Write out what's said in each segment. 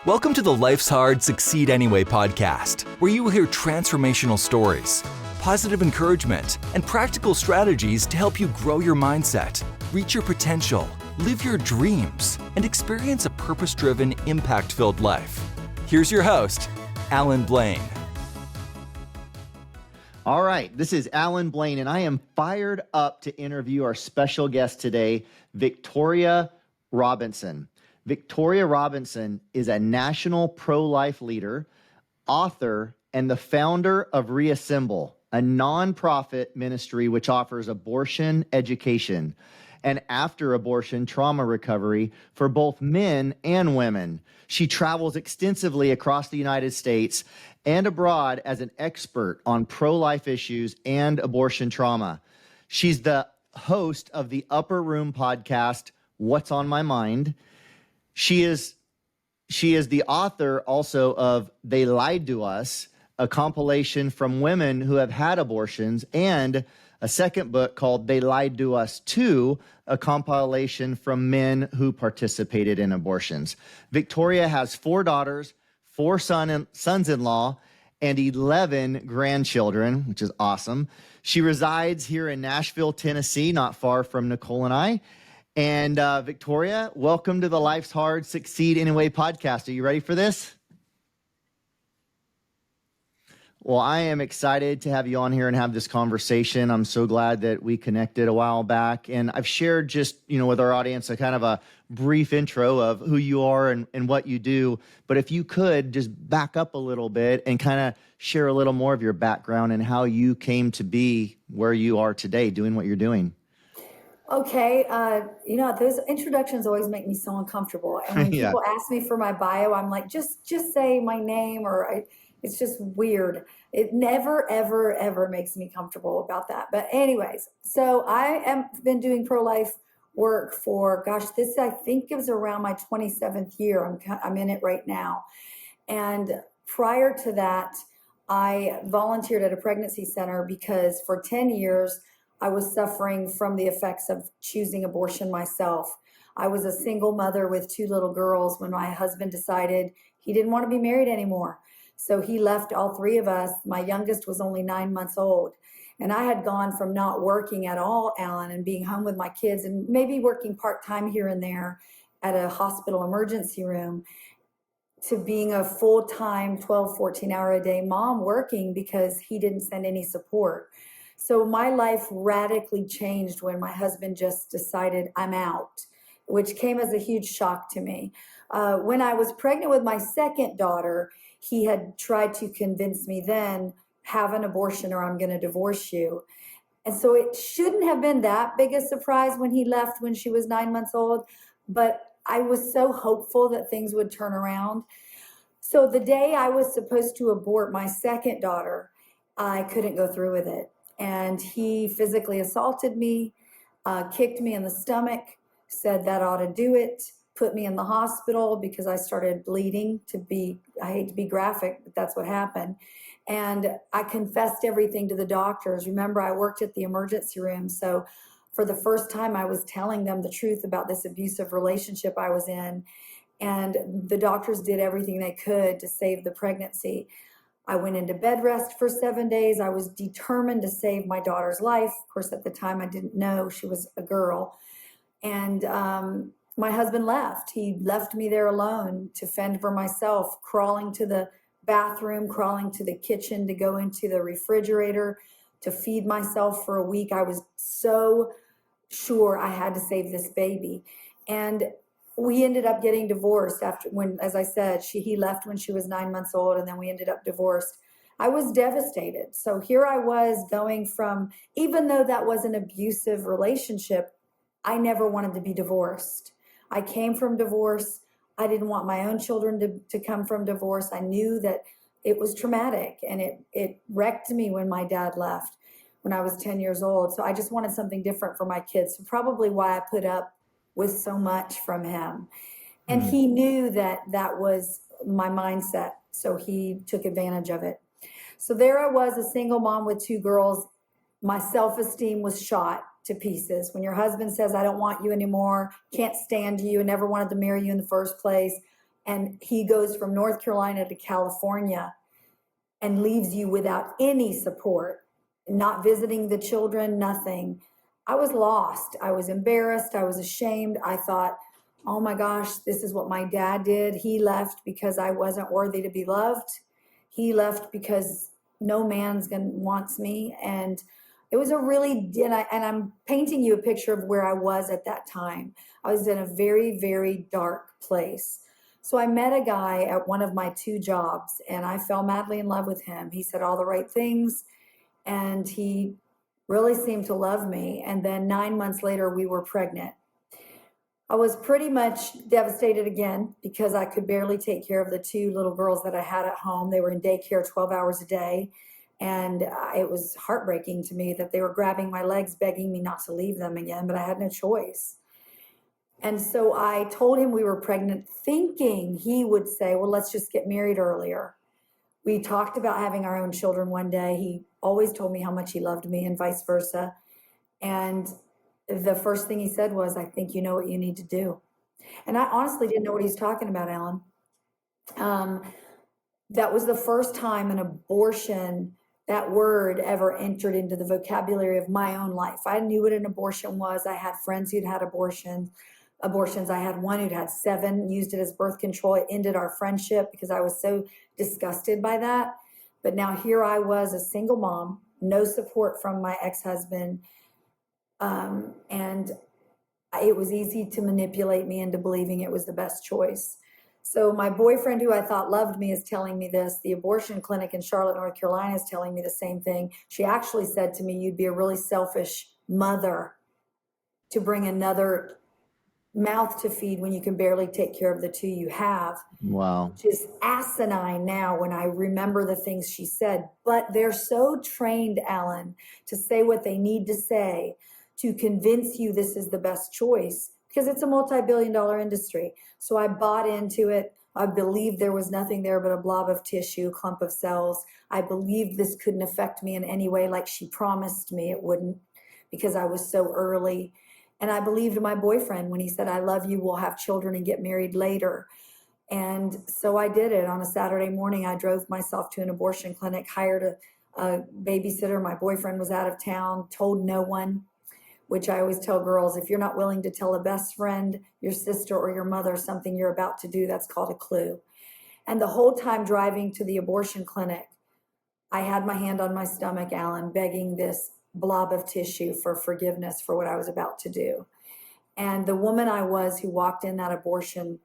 Welcome to the Life's Hard, Succeed Anyway podcast, where you will hear transformational stories, positive encouragement, and practical strategies to help you grow your mindset, reach your potential, live your dreams, and experience a purpose-driven, impact-filled life. Here's your host, Alan Blaine. All right, this is Alan Blaine, and I am fired up to interview our special guest today, Victoria Robinson. Victoria Robinson is a national pro-life leader, author, and the founder of Reassemble, a nonprofit ministry which offers abortion education and after-abortion trauma recovery for both men and women. She travels extensively across the United States and abroad as an expert on pro-life issues and abortion trauma. She's the host of the Upper Room podcast, What's on My Mind. She is the author also of They Lied to Us, a compilation from women who have had abortions, and a second book called They Lied to Us Too, a compilation from men who participated in abortions. Victoria has 4 daughters, 4 sons-in-law, and 11 grandchildren, which is awesome. She resides here in Nashville, Tennessee, not far from Nicole and I. And Victoria, welcome to the Life's Hard, Succeed Anyway podcast. Are you ready for this? Well, I am excited to have you on here and have this conversation. I'm so glad that we connected a while back. And I've shared just, with our audience, a kind of a brief intro of who you are and what you do. But if you could just back up a little bit and kind of share a little more of your background and how you came to be where you are today, doing what you're doing. Okay, those introductions always make me so uncomfortable. And when people ask me for my bio, I'm like, just say my name, it's just weird. It never, ever, ever makes me comfortable about that. But anyways, so I have been doing pro-life work for, this I think is around my 27th year. I'm in it right now. And prior to that, I volunteered at a pregnancy center because for 10 years, I was suffering from the effects of choosing abortion myself. I was a single mother with 2 little girls when my husband decided he didn't want to be married anymore. So he left all 3 of us. My youngest was only 9 months old. And I had gone from not working at all, Alan, and being home with my kids and maybe working part-time here and there at a hospital emergency room to being a full-time 12, 14-hour-a-day mom working because he didn't send any support. So my life radically changed when my husband just decided I'm out, which came as a huge shock to me. When I was pregnant with my second daughter, he had tried to convince me then, have an abortion or I'm going to divorce you. And so it shouldn't have been that big a surprise when he left when she was 9 months old, but I was so hopeful that things would turn around. So the day I was supposed to abort my second daughter, I couldn't go through with it. And he physically assaulted me, kicked me in the stomach, said that ought to do it, put me in the hospital because I started bleeding I hate to be graphic, but that's what happened. And I confessed everything to the doctors. Remember, I worked at the emergency room. So for the first time, I was telling them the truth about this abusive relationship I was in. And the doctors did everything they could to save the pregnancy. I went into bed rest for 7 days. I was determined to save my daughter's life. Of course, at the time, I didn't know she was a girl. And my husband left. He left me there alone to fend for myself, crawling to the bathroom, crawling to the kitchen to go into the refrigerator to feed myself for a week. I was so sure I had to save this baby. And we ended up getting divorced as I said, he left when she was 9 months old, and then we ended up divorced. I was devastated. So here I was going from, even though that was an abusive relationship, I never wanted to be divorced. I came from divorce. I didn't want my own children to come from divorce. I knew that it was traumatic, and it wrecked me when my dad left when I was 10 years old. So I just wanted something different for my kids. So probably why I put up with so much from him. And he knew that was my mindset. So he took advantage of it. So there I was, a single mom with 2 girls. My self-esteem was shot to pieces. When your husband says, I don't want you anymore, can't stand you, and never wanted to marry you in the first place, and he goes from North Carolina to California and leaves you without any support, not visiting the children, nothing. I was lost. I was embarrassed. I was ashamed. I thought, oh my gosh, this is what my dad did. He left because I wasn't worthy to be loved. He left because no man's wants me. And it was a really, and I'm painting you a picture of where I was at that time. I was in a very, very dark place. So I met a guy at one of my 2 jobs, and I fell madly in love with him. He said all the right things, and he really seemed to love me. And then 9 months later, we were pregnant. I was pretty much devastated again because I could barely take care of the 2 little girls that I had at home. They were in daycare 12 hours a day. And it was heartbreaking to me that they were grabbing my legs, begging me not to leave them again, but I had no choice. And so I told him we were pregnant, thinking he would say, well, let's just get married earlier. We talked about having our own children one day. He always told me how much he loved me and vice versa. And the first thing he said was, I think you know what you need to do. And I honestly didn't know what he was talking about, Alan. That was the first time an abortion, that word, ever entered into the vocabulary of my own life. I knew what an abortion was. I had friends who'd had abortions. I had one who'd had 7, used it as birth control. It ended our friendship because I was so disgusted by that. But now here I was, a single mom, no support from my ex-husband. And it was easy to manipulate me into believing it was the best choice. So my boyfriend, who I thought loved me, is telling me this. The abortion clinic in Charlotte, North Carolina is telling me the same thing. She actually said to me, you'd be a really selfish mother to bring another mouth to feed when you can barely take care of the 2 you have. Wow. Which is asinine now when I remember the things she said. But they're so trained, Alan, to say what they need to say to convince you this is the best choice, because it's a multi-billion-dollar industry. So I bought into it. I believed there was nothing there but a blob of tissue, clump of cells. I believed this couldn't affect me in any way like she promised me it wouldn't, because I was so early. And I believed my boyfriend when he said, I love you, we'll have children and get married later. And so I did it. On a Saturday morning, I drove myself to an abortion clinic, hired a babysitter. My boyfriend was out of town, told no one, which I always tell girls, if you're not willing to tell a best friend, your sister, or your mother something you're about to do, that's called a clue. And the whole time driving to the abortion clinic, I had my hand on my stomach, Alan, begging this blob of tissue for forgiveness for what I was about to do. And the woman I was who walked in that abortion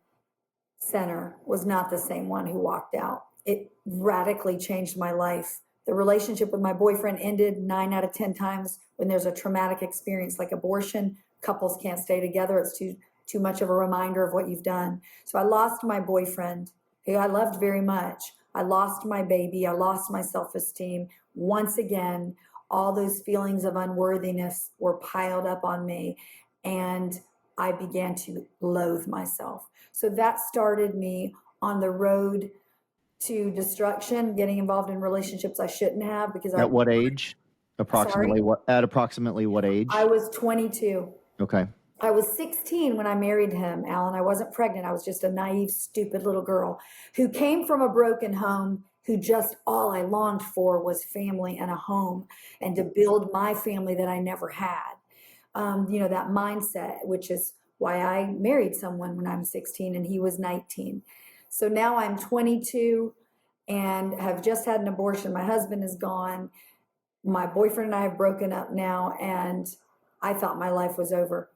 center was not the same one who walked out. It radically changed my life. The relationship with my boyfriend ended 9 out of 10 times when there's a traumatic experience like abortion. Couples can't stay together. It's too much of a reminder of what you've done. So I lost my boyfriend, who I loved very much. I lost my baby. I lost my self-esteem. Once again, all those feelings of unworthiness were piled up on me, and I began to loathe myself. So that started me on the road to destruction, getting involved in relationships I shouldn't have because At what age? Approximately Sorry? at approximately what age? I was 22. Okay. I was 16 when I married him, Alan. I wasn't pregnant. I was just a naive, stupid little girl who came from a broken home, who just all I longed for was family and a home and to build my family that I never had. That mindset, which is why I married someone when I'm 16 and he was 19. So now I'm 22 and have just had an abortion. My husband is gone. My boyfriend and I have broken up now, and I thought my life was over.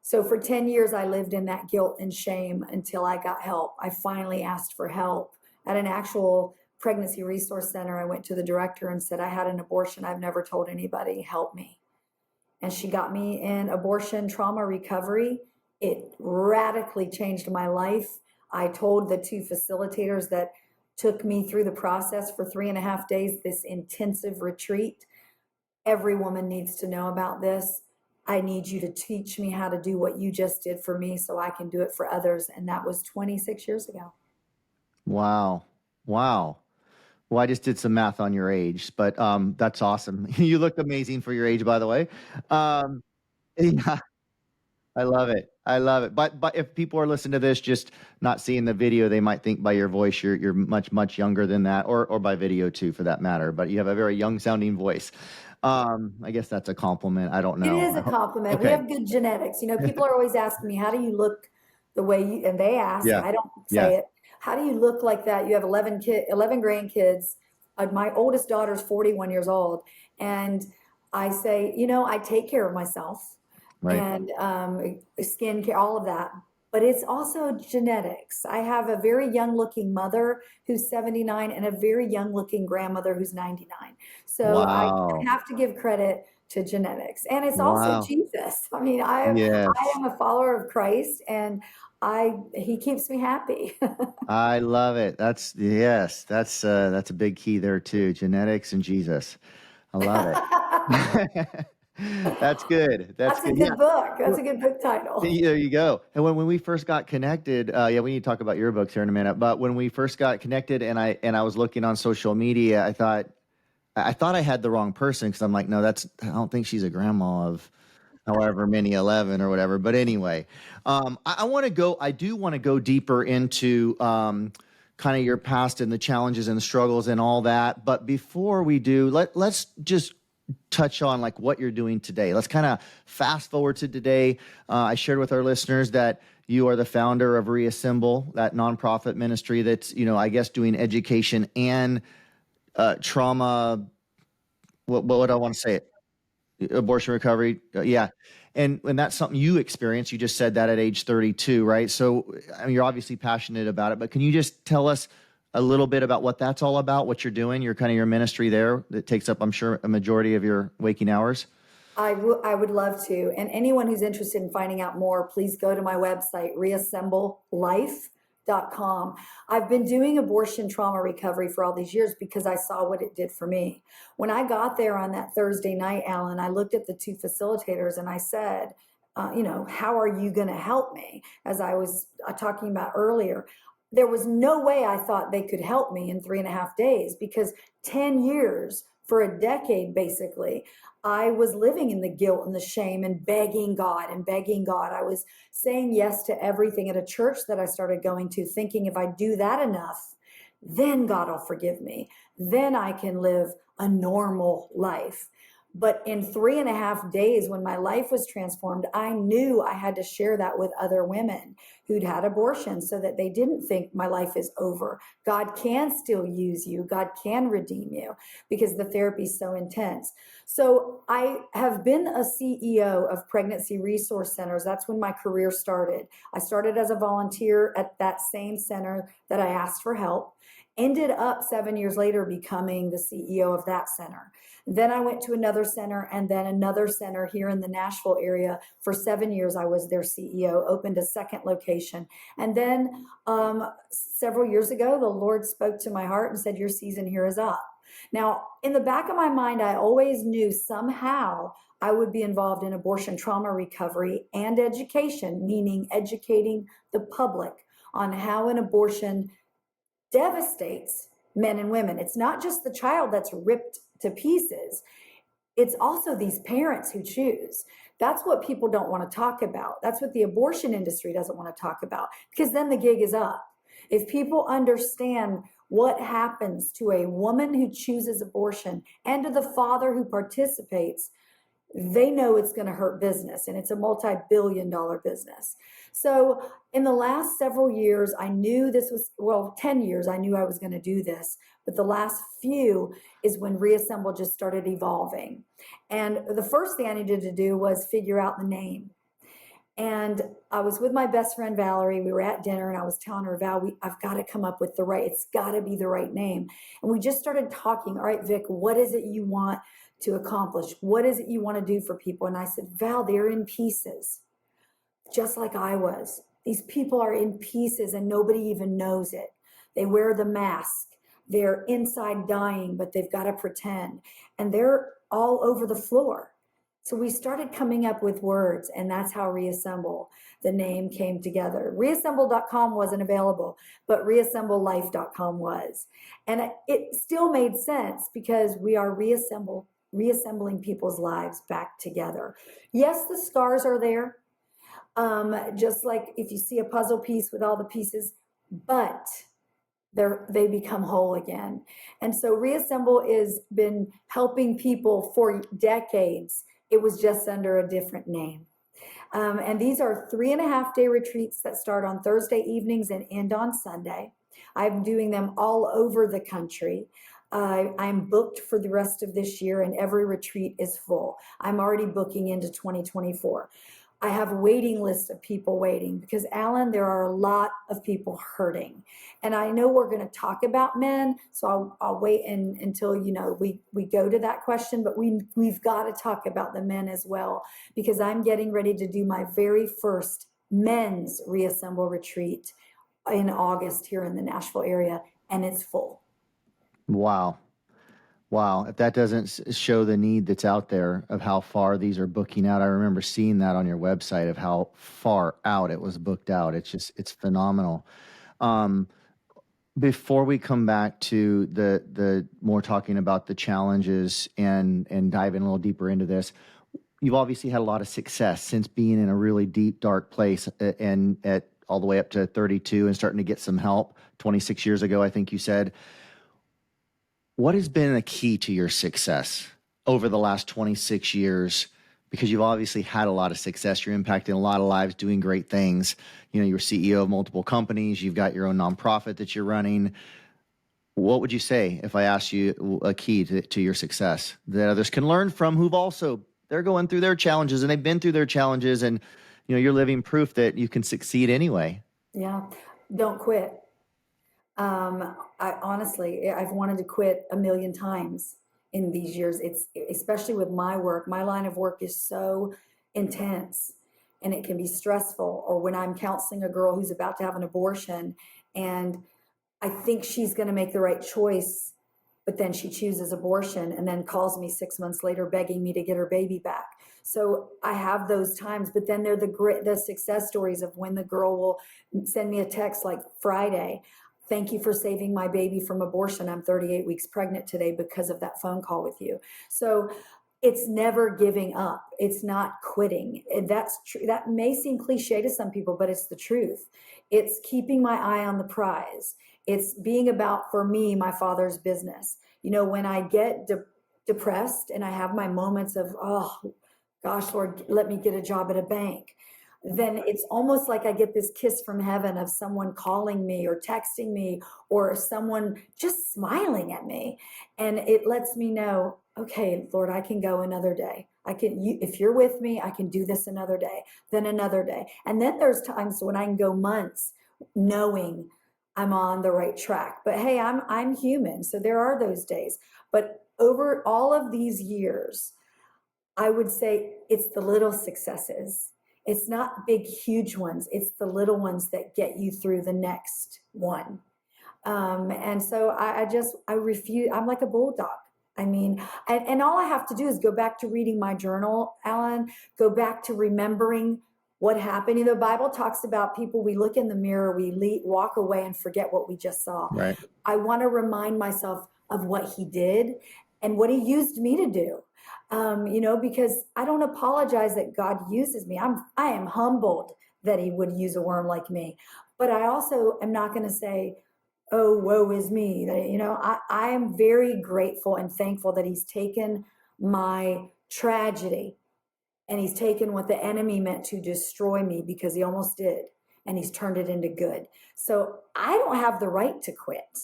So for 10 years, I lived in that guilt and shame until I got help. I finally asked for help at an actual pregnancy resource center. I went to the director and said, I had an abortion. I've never told anybody. Help me. And she got me in abortion trauma recovery. It radically changed my life. I told the 2 facilitators that took me through the process for 3.5 days, this intensive retreat. Every woman needs to know about this. I need you to teach me how to do what you just did for me so I can do it for others. And that was 26 years ago. Wow. Well, I just did some math on your age, but that's awesome. You look amazing for your age, by the way. Yeah. I love it. I love it. But if people are listening to this, just not seeing the video, they might think by your voice you're much younger than that, or by video too, for that matter. But you have a very young sounding voice. I guess that's a compliment. I don't It know. is a compliment. We Okay. have good genetics. People are always asking me, how do you look the way you, and they ask, Yeah. I don't Yeah. say it. How do you look like that? You have 11 grandkids. My oldest daughter's 41 years old. And I say, I take care of myself Right. and skin care, all of that. But it's also genetics. I have a very young looking mother who's 79 and a very young looking grandmother who's 99. So I Wow. have to give credit to genetics. And it's also Wow. Jesus. I mean, I Yes. am a follower of Christ and he keeps me happy. I love it. Yes, that's a big key there too. Genetics and Jesus. I love it. That's good. That's That's a good. Yeah. good book. That's Well, a good book title. there you go. And when we first got connected, yeah, we need to talk about your books here in a minute. But when we first got connected, and I was looking on social media, I thought I had the wrong person because I'm like, no, I don't think she's a grandma of however many 11 or whatever. But anyway, I do want to go deeper into kind of your past and the challenges and the struggles and all that. But before we do, let's just touch on like what you're doing today. Let's kind of fast forward to today. I shared with our listeners that you are the founder of Reassemble, that nonprofit ministry that's, I guess doing education and trauma. What would I want to say? Abortion recovery. Yeah. And that's something you experienced. You just said that at age 32, right? So I mean, you're obviously passionate about it, but can you just tell us a little bit about what that's all about, what you're doing, your ministry there that takes up, I'm sure, a majority of your waking hours? I would love to. And anyone who's interested in finding out more, please go to my website, reassemblelife.com. I've been doing abortion trauma recovery for all these years because I saw what it did for me. When I got there on that Thursday night, Alan, I looked at the two facilitators and I said, how are you going to help me? As I was talking about earlier, there was no way I thought they could help me in 3.5 days because 10 years, for a decade, basically, I was living in the guilt and the shame and begging God and begging God. I was saying yes to everything at a church that I started going to, thinking if I do that enough, then God will forgive me. Then I can live a normal life. But in 3.5 days, when my life was transformed, I knew I had to share that with other women who'd had abortions so that they didn't think my life is over. God can still use you. God can redeem you because the therapy is so intense. So I have been a CEO of pregnancy resource centers. That's when my career started. I started as a volunteer at that same center that I asked for help, ended up 7 years later becoming the CEO of that center. Then I went to another center and then another center here in the Nashville area. For 7 years, I was their CEO, opened a second location. And then several years ago, the Lord spoke to my heart and said, your season here is up. Now, in the back of my mind, I always knew somehow I would be involved in abortion trauma recovery and education, meaning educating the public on how an abortion devastates men and women. It's not just the child that's ripped to pieces. It's also these parents who choose. That's what people don't want to talk about. That's what the abortion industry doesn't want to talk about because then the gig is up. If people understand what happens to a woman who chooses abortion and to the father who participates, they know it's going to hurt business and it's a multi-billion-dollar business. So in the last several years, I knew this was, 10 years, I knew I was going to do this. But the last few is when Reassemble just started evolving. And the first thing I needed to do was figure out the name. And I was with my best friend, Valerie. We were at dinner and I was telling her, Val, I've got to come up with it's got to be the right name. And we just started talking. All right, Vic, what is it you want to accomplish? What is it you want to do for people? And I said, Val, they're in pieces, just like I was. These people are in pieces and nobody even knows it. They wear the mask. They're inside dying, but they've got to pretend. And they're all over the floor. So we started coming up with words, and that's how Reassemble, the name, came together. Reassemble.com wasn't available, but reassemblelife.com was. And it still made sense because we are reassembling people's lives back together. Yes, the scars are there. Just like if you see a puzzle piece with all the pieces, but they become whole again. And so Reassemble has been helping people for decades. It was just under a different name. And these are 3.5-day retreats that start on Thursday evenings and end on Sunday. I'm doing them all over the country. I'm booked for the rest of this year, and every retreat is full. I'm already booking into 2024. I have a waiting list of people waiting because, Alan, there are a lot of people hurting. And I know we're going to talk about men, so I'll wait until, we go to that question, but we've got to talk about the men as well, because I'm getting ready to do my very first men's Reassemble retreat in August here in the Nashville area, and it's full. Wow. Wow. If that doesn't show the need that's out there of how far these are booking out, I remember seeing that on your website of how far out it was booked out. It's phenomenal. Before we come back to the more talking about the challenges and diving a little deeper into this, you've obviously had a lot of success since being in a really deep, dark place and at all the way up to 32 and starting to get some help 26 years ago, I think you said. What has been a key to your success over the last 26 years? Because you've obviously had a lot of success. You're impacting a lot of lives, doing great things. You're CEO of multiple companies. You've got your own nonprofit that you're running. What would you say if I asked you a key to your success that others can learn from, who've also, they're going through their challenges and they've been through their challenges, and you're living proof that you can succeed anyway? Yeah. Don't quit. I've wanted to quit a million times in these years. It's especially with my work. My line of work is so intense and it can be stressful. Or when I'm counseling a girl who's about to have an abortion and I think she's going to make the right choice, but then she chooses abortion and then calls me 6 months later begging me to get her baby back. So I have those times, but then they're the success stories of when the girl will send me a text like Friday. Thank you for saving my baby from abortion. I'm 38 weeks pregnant today because of that phone call with you. So it's never giving up. It's not quitting. And that's true. That may seem cliche to some people, but it's the truth. It's keeping my eye on the prize. It's being about, for me, my Father's business. When I get depressed and I have my moments of, oh gosh, Lord, let me get a job at a bank, then it's almost like I get this kiss from heaven of someone calling me or texting me or someone just smiling at me. And it lets me know, okay, Lord, I can go another day. If you're with me, I can do this another day, then another day. And then there's times when I can go months knowing I'm on the right track. But hey, I'm human. So there are those days. But over all of these years, I would say it's the little successes. It's not big, huge ones. It's the little ones that get you through the next one. And so I refuse. I'm like a bulldog. I mean, and all I have to do is go back to reading my journal, Alan, go back to remembering what happened. The Bible talks about people, we look in the mirror, we walk away and forget what we just saw. Right. I want to remind myself of what he did and what he used me to do. Because I don't apologize that God uses me. I am humbled that he would use a worm like me. But I also am not going to say, oh, woe is me. I am very grateful and thankful that he's taken my tragedy and he's taken what the enemy meant to destroy me, because he almost did, and he's turned it into good. So I don't have the right to quit.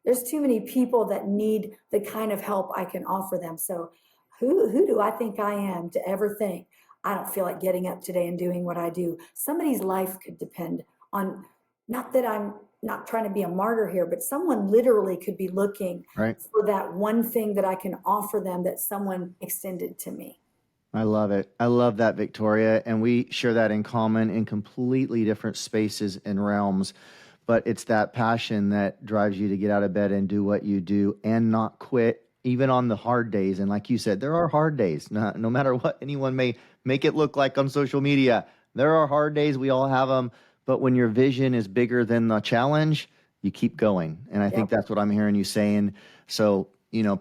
There's too many people that need the kind of help I can offer them. So who do I think I am to ever think I don't feel like getting up today and doing what I do? Somebody's life could depend on, not that I'm not trying to be a martyr here, but someone literally could be looking for that one thing that I can offer them that someone extended to me. I love it. I love that, Victoria. And we share that in common in completely different spaces and realms. But it's that passion that drives you to get out of bed and do what you do and not quit, even on the hard days. And like you said, there are hard days, no matter what anyone may make it look like on social media. There are hard days. We all have them. But when your vision is bigger than the challenge, you keep going. And I think that's what I'm hearing you saying. So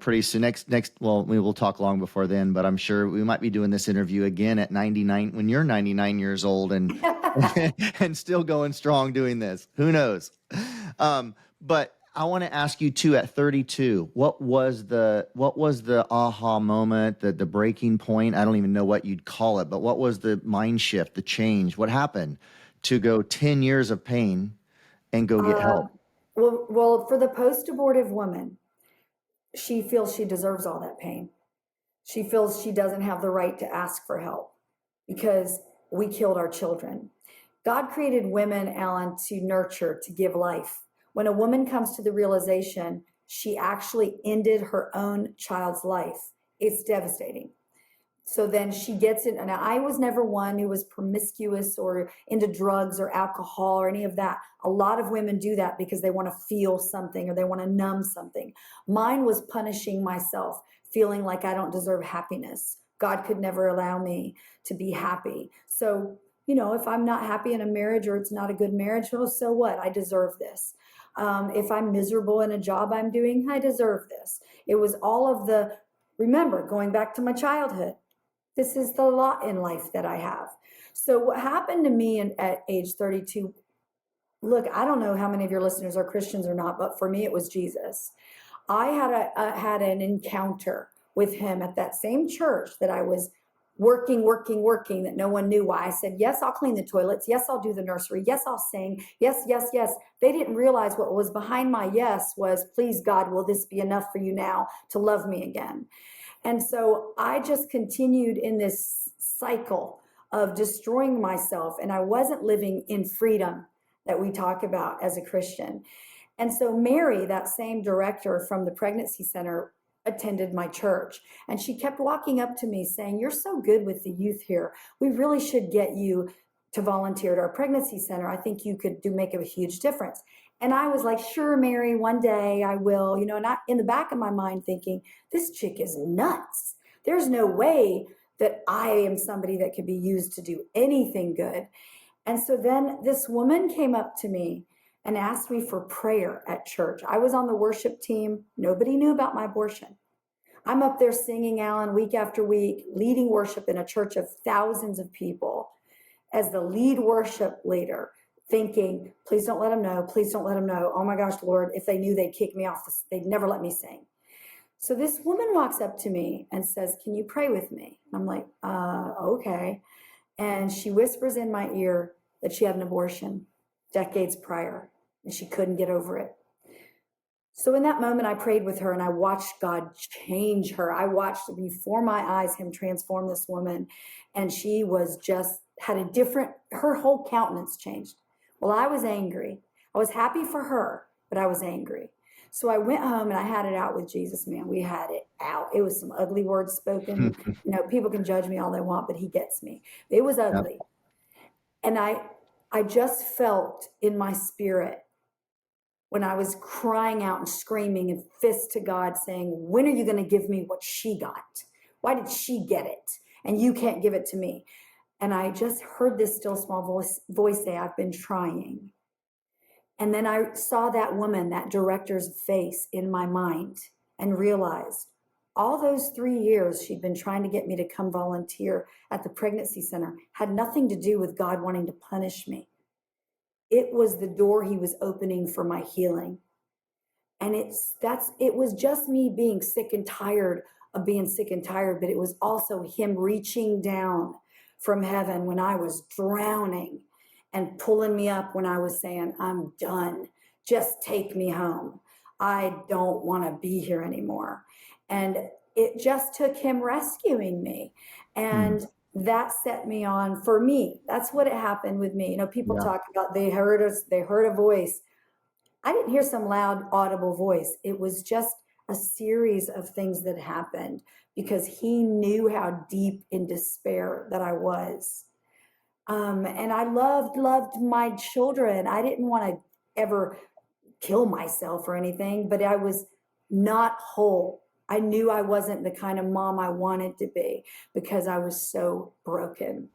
pretty soon. Well, we will talk long before then, but I'm sure we might be doing this interview again at 99 when you're 99 years old and and still going strong doing this. Who knows? But I want to ask you too, at 32, what was the aha moment, the breaking point? I don't even know what you'd call it, but what was the mind shift, the change? What happened to go 10 years of pain and go get help? Well, for the post-abortive woman, she feels she deserves all that pain. She feels she doesn't have the right to ask for help because we killed our children. God created women, Alan, to nurture, to give life. When a woman comes to the realization she actually ended her own child's life, it's devastating. So then she gets it. And I was never one who was promiscuous or into drugs or alcohol or any of that. A lot of women do that because they want to feel something or they want to numb something. Mine was punishing myself, feeling like I don't deserve happiness. God could never allow me to be happy. So, if I'm not happy in a marriage or it's not a good marriage, well, so what? I deserve this. If I'm miserable in a job I'm doing, I deserve this. It was all of remember, going back to my childhood, this is the lot in life that I have. So what happened to me at age 32, look, I don't know how many of your listeners are Christians or not, but for me, it was Jesus. I had an encounter with him at that same church that I was working, that no one knew why. I said, yes, I'll clean the toilets. Yes, I'll do the nursery. Yes, I'll sing. Yes, yes, yes. They didn't realize what was behind my yes was, please, God, will this be enough for you now to love me again? And so I just continued in this cycle of destroying myself, and I wasn't living in freedom that we talk about as a Christian. And so Mary, that same director from the pregnancy center, attended my church, and she kept walking up to me saying, you're so good with the youth here. We really should get you to volunteer at our pregnancy center. I think you could make a huge difference. And I was like, sure, Mary, one day I will, and I, in the back of my mind thinking, this chick is nuts. There's no way that I am somebody that could be used to do anything good. And so then this woman came up to me and asked me for prayer at church. I was on the worship team. Nobody knew about my abortion. I'm up there singing, Alan, week after week, leading worship in a church of thousands of people as the lead worship leader, thinking, please don't let them know. Please don't let them know. Oh my gosh, Lord, if they knew, they'd kick me off. They'd never let me sing. So this woman walks up to me and says, can you pray with me? I'm like, okay. And she whispers in my ear that she had an abortion decades prior and she couldn't get over it. So in that moment, I prayed with her and I watched God change her. I watched before my eyes him transform this woman. And she was just her whole countenance changed. Well, I was angry. I was happy for her, but I was angry. So I went home and I had it out with Jesus, man. We had it out. It was some ugly words spoken. People can judge me all they want, but he gets me. It was ugly. Yep. And I just felt in my spirit when I was crying out and screaming and fist to God saying, when are you going to give me what she got? Why did she get it? And you can't give it to me. And I just heard this still small voice say, I've been trying. And then I saw that woman, that director's face in my mind and realized all those 3 years she'd been trying to get me to come volunteer at the pregnancy center had nothing to do with God wanting to punish me. It was the door he was opening for my healing. And it was just me being sick and tired of being sick and tired, but it was also him reaching down from heaven when I was drowning and pulling me up when I was saying, I'm done. Just take me home. I don't want to be here anymore. And it just took him rescuing me. And that set me on for me. That's what it happened with me. People talk about they heard a voice. I didn't hear some loud, audible voice. It was just a series of things that happened because he knew how deep in despair that I was. And I loved my children. I didn't want to ever kill myself or anything, but I was not whole. I knew I wasn't the kind of mom I wanted to be because I was so broken.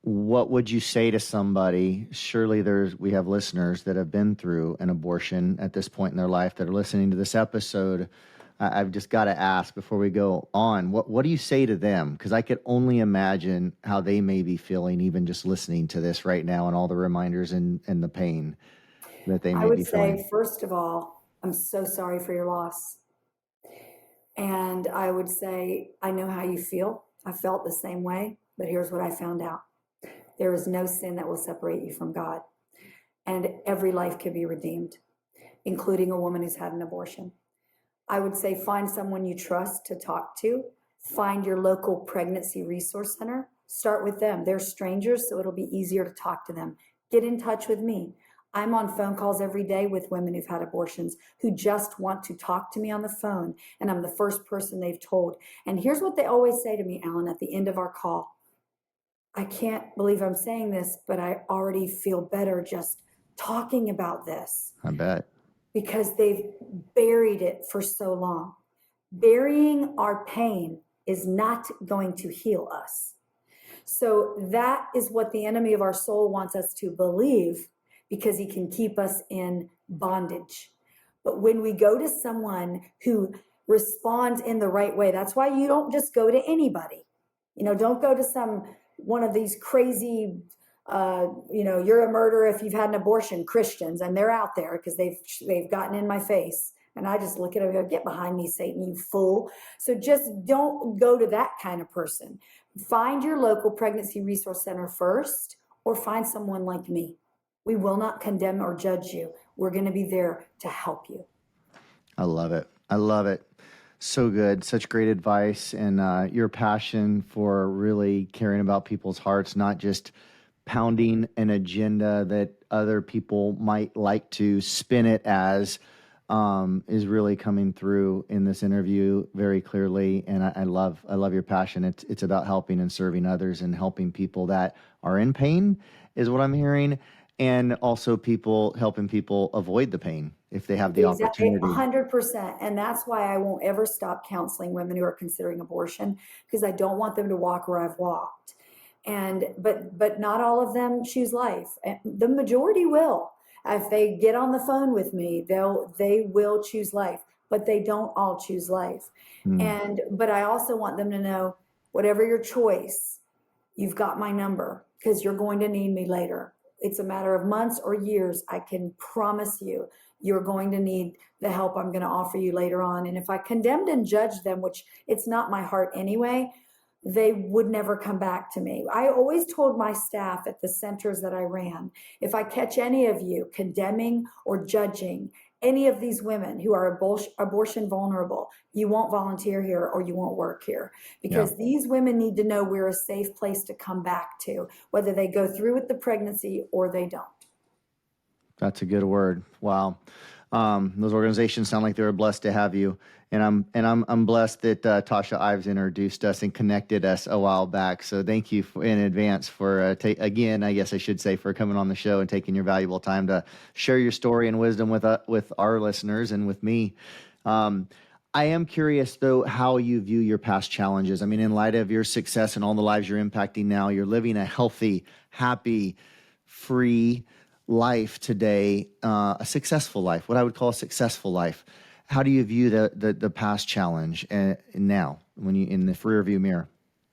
what would you say to somebody? Surely we have listeners that have been through an abortion at this point in their life that are listening to this episode. I've just got to ask before we go on, what do you say to them? Because I could only imagine how they may be feeling even just listening to this right now, and all the reminders and the pain that they I may would be say, feeling. first of all, I'm so sorry for your loss. And I would say, I know how you feel. I felt the same way, but here's what I found out. There is no sin that will separate you from God. And every life can be redeemed, including a woman who's had an abortion. I would say find someone you trust to talk to. Find your local pregnancy resource center. Start with them. They're strangers, so it'll be easier to talk to them. Get in touch with me. I'm on phone calls every day with women who've had abortions who just want to talk to me on the phone, and I'm the first person they've told. And here's what they always say to me, Alan, at the end of our call. I can't believe I'm saying this, but I already feel better just talking about this. I bet. Because they've buried it for so long. Burying our pain is not going to heal us. So that is what the enemy of our soul wants us to believe, because he can keep us in bondage. But when we go to someone who responds in the right way, that's why you don't just go to anybody. Don't go to one of these crazy, you're a murderer if you've had an abortion Christians, and they're out there because they've gotten in my face. And I just look at them and go, get behind me, Satan, you fool. So just don't go to that kind of person. Find your local pregnancy resource center first, or find someone like me. We will not condemn or judge you. We're going to be there to help you. I love it. I love it. So good. Such great advice. And your passion for really caring about people's hearts, not just pounding an agenda that other people might like to spin it as, is really coming through in this interview very clearly. And I love your passion. It's about helping and serving others and helping people that are in pain is what I'm hearing. And also helping people avoid the pain if they have the opportunity. 100%. And that's why I won't ever stop counseling women who are considering abortion, because I don't want them to walk where I've walked. But not all of them choose life. The majority will. If they get on the phone with me, they will choose life, but they don't all choose life. But I also want them to know, whatever your choice, you've got my number, because you're going to need me later. It's a matter of months or years. I can promise you, you're going to need the help I'm going to offer you later on. And if I condemned and judged them, which it's not my heart anyway, they would never come back to me. I always told my staff at the centers that I ran, if I catch any of you condemning or judging any of these women who are abortion vulnerable, you won't volunteer here or you won't work here, because these women need to know we're a safe place to come back to, whether they go through with the pregnancy or they don't. That's a good word. Wow. Those organizations sound like they were blessed to have you. And I'm blessed that Tasha Ives introduced us and connected us a while back. So thank you in advance for, again, I guess I should say, for coming on the show and taking your valuable time to share your story and wisdom with our listeners and with me. I am curious, though, how you view your past challenges. I mean, in light of your success and all the lives you're impacting now, you're living a healthy, happy, free life today, a successful life, what I would call a successful life. How do you view the past challenge now, when you in the rear view mirror?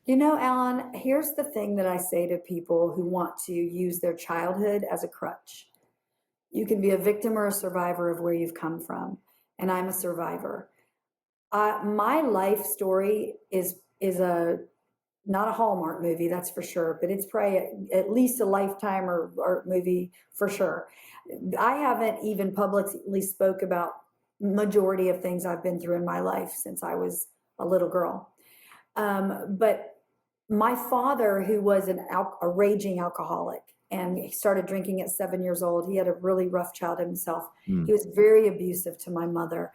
Alan, here's the thing that I say to people who want to use their childhood as a crutch. You can be a victim or a survivor of where you've come from, and I'm a survivor. My life story is not a Hallmark movie, that's for sure, but it's probably at least a Lifetime or movie for sure. I haven't even publicly spoke about majority of things I've been through in my life since I was a little girl. But my father, who was a raging alcoholic, and he started drinking at 7 years old. He had a really rough childhood himself. He was very abusive to my mother.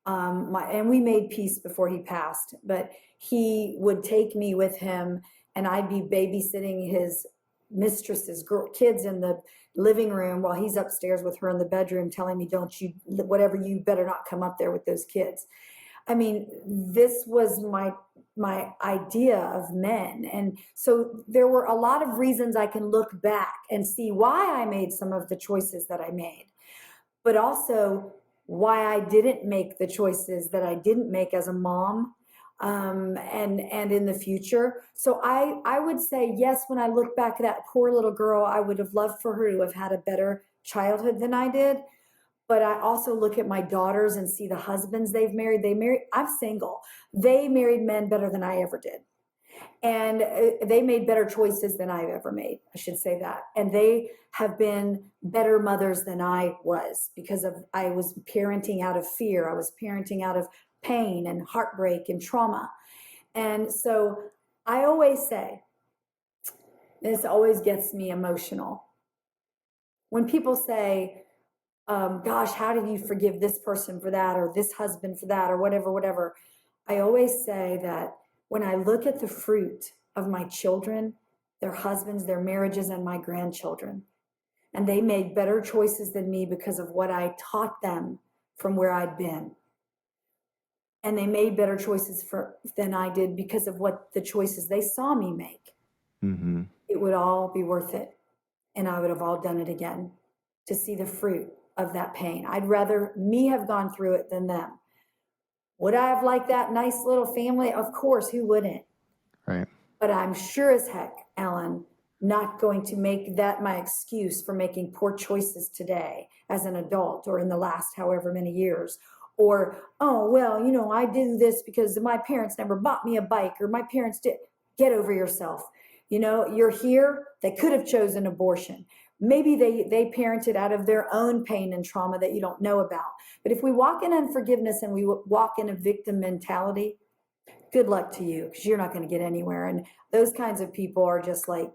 And we made peace before he passed, but he would take me with him, and I'd be babysitting his mistress's kids in the living room while he's upstairs with her in the bedroom telling me, you better not come up there with those kids. I mean, this was my idea of men. And so there were a lot of reasons I can look back and see why I made some of the choices that I made, but also why I didn't make the choices that I didn't make as a mom, and in the future. So I would say yes. When I look back at that poor little girl, I would have loved for her to have had a better childhood than I did. But I also look at my daughters and see the husbands they've married. I'm single. They married men better than I ever did. And they made better choices than I've ever made. I should say that. And they have been better mothers than I was, because I was parenting out of fear. I was parenting out of pain and heartbreak and trauma. And so I always say, this always gets me emotional. When people say, gosh, how did you forgive this person for that, or this husband for that, or whatever. I always say that when I look at the fruit of my children, their husbands, their marriages, and my grandchildren, and they made better choices than me because of what I taught them from where I'd been. And they made better choices than I did because of what the choices they saw me make. Mm-hmm. It would all be worth it. And I would have all done it again to see the fruit of that pain. I'd rather me have gone through it than them. Would I have liked that nice little family? Of course, who wouldn't? Right. But I'm sure as heck, Alan, not going to make that my excuse for making poor choices today as an adult or in the last however many years. Or, oh, well, I did this because my parents never bought me a bike, or my parents did. Get over yourself. You're here. They could have chosen abortion. Maybe they parented out of their own pain and trauma that you don't know about. But if we walk in unforgiveness and we walk in a victim mentality, good luck to you, because you're not going to get anywhere. And those kinds of people are just like,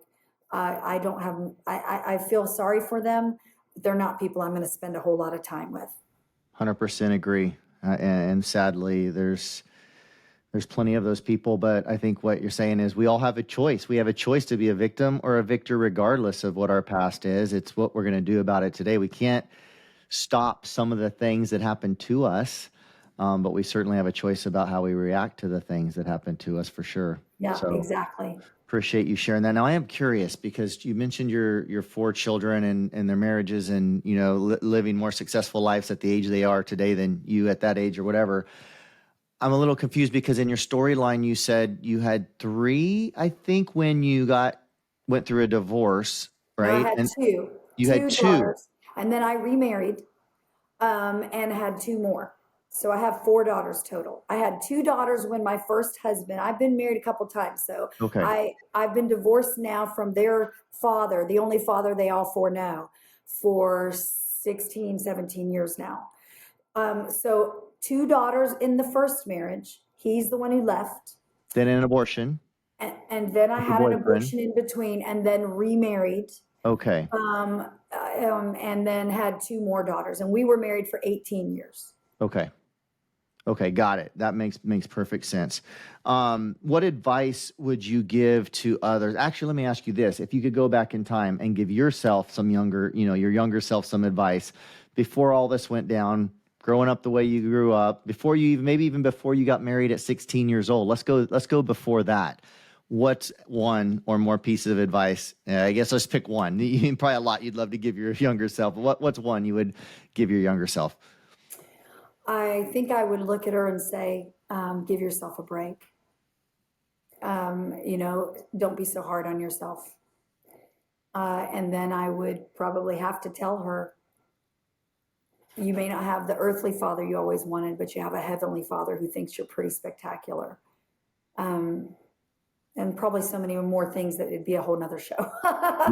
I feel sorry for them. But they're not people I'm going to spend a whole lot of time with. 100% agree. And sadly, there's plenty of those people, but I think what you're saying is we all have a choice. We have a choice to be a victim or a victor regardless of what our past is. It's what we're going to do about it today. We can't stop some of the things that happen to us, but we certainly have a choice about how we react to the things that happen to us, for sure. Yeah, so, exactly. Appreciate you sharing that. Now, I am curious because you mentioned your 4 children and their marriages and, living more successful lives at the age they are today than you at that age or whatever. I'm a little confused because in your storyline, you said you had 3, I think, when you went through a divorce, right? No, I had two. You had 2. Daughters, and then I remarried, and had 2 more. So I have 4 daughters total. I had 2 daughters when my first husband, I've been married a couple times. So Okay. I've been divorced now from their father, the only father they all 4 know, for 16, 17 years now. So 2 daughters in the first marriage. He's the one who left. Then an abortion. And then I had an abortion in between, and then remarried. Okay. And then had 2 more daughters, and we were married for 18 years. Okay, got it. That makes perfect sense. What advice would you give to others? Actually, let me ask you this. If you could go back in time and give yourself your younger self some advice before all this went down, growing up the way you grew up, before you even before you got married at 16 years old. Let's go before that. What's one or more pieces of advice? I guess let's pick one. Probably a lot you'd love to give your younger self. What's one you would give your younger self? I think I would look at her and say, give yourself a break. Don't be so hard on yourself. And then I would probably have to tell her, you may not have the earthly father you always wanted, but you have a heavenly father who thinks you're pretty spectacular. And probably so many more things that it'd be a whole nother show.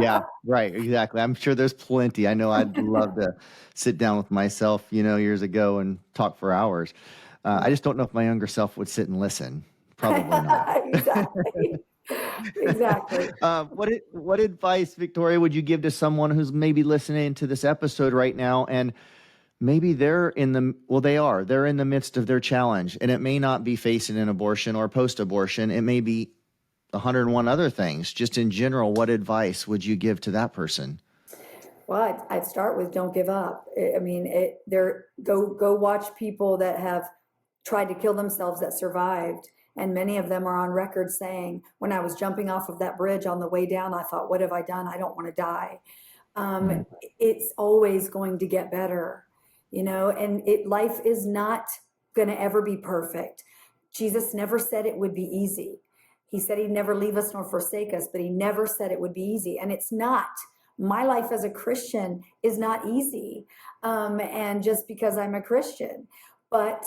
Yeah, right. Exactly. I'm sure there's plenty. I know I'd love to sit down with myself, years ago and talk for hours. I just don't know if my younger self would sit and listen. Probably not. Exactly. What advice, Victoria, would you give to someone who's maybe listening to this episode right now and maybe they're in the midst of their challenge, and it may not be facing an abortion or post-abortion. It may be 101 other things. Just in general, what advice would you give to that person? Well, I'd start with don't give up. I mean, go watch people that have tried to kill themselves that survived, And many of them are on record saying, when I was jumping off of that bridge on the way down, I thought, what have I done? I don't want to die. Mm. It's always going to get better, and life is not going to ever be perfect. Jesus never said it would be easy. He said he'd never leave us nor forsake us, but he never said it would be easy. And it's not. My life as a Christian is not easy. And just because I'm a Christian, but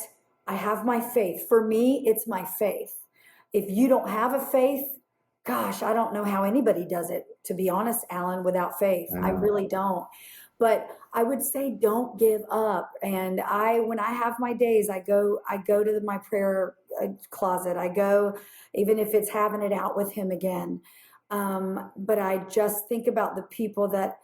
I have my faith. For me, it's my faith. If you don't have a faith, gosh, I don't know how anybody does it, to be honest, Alan, without faith. I really don't. But I would say don't give up. And when I have my days, I go to my prayer closet. I go, even if it's having it out with him again. But I just think about the people that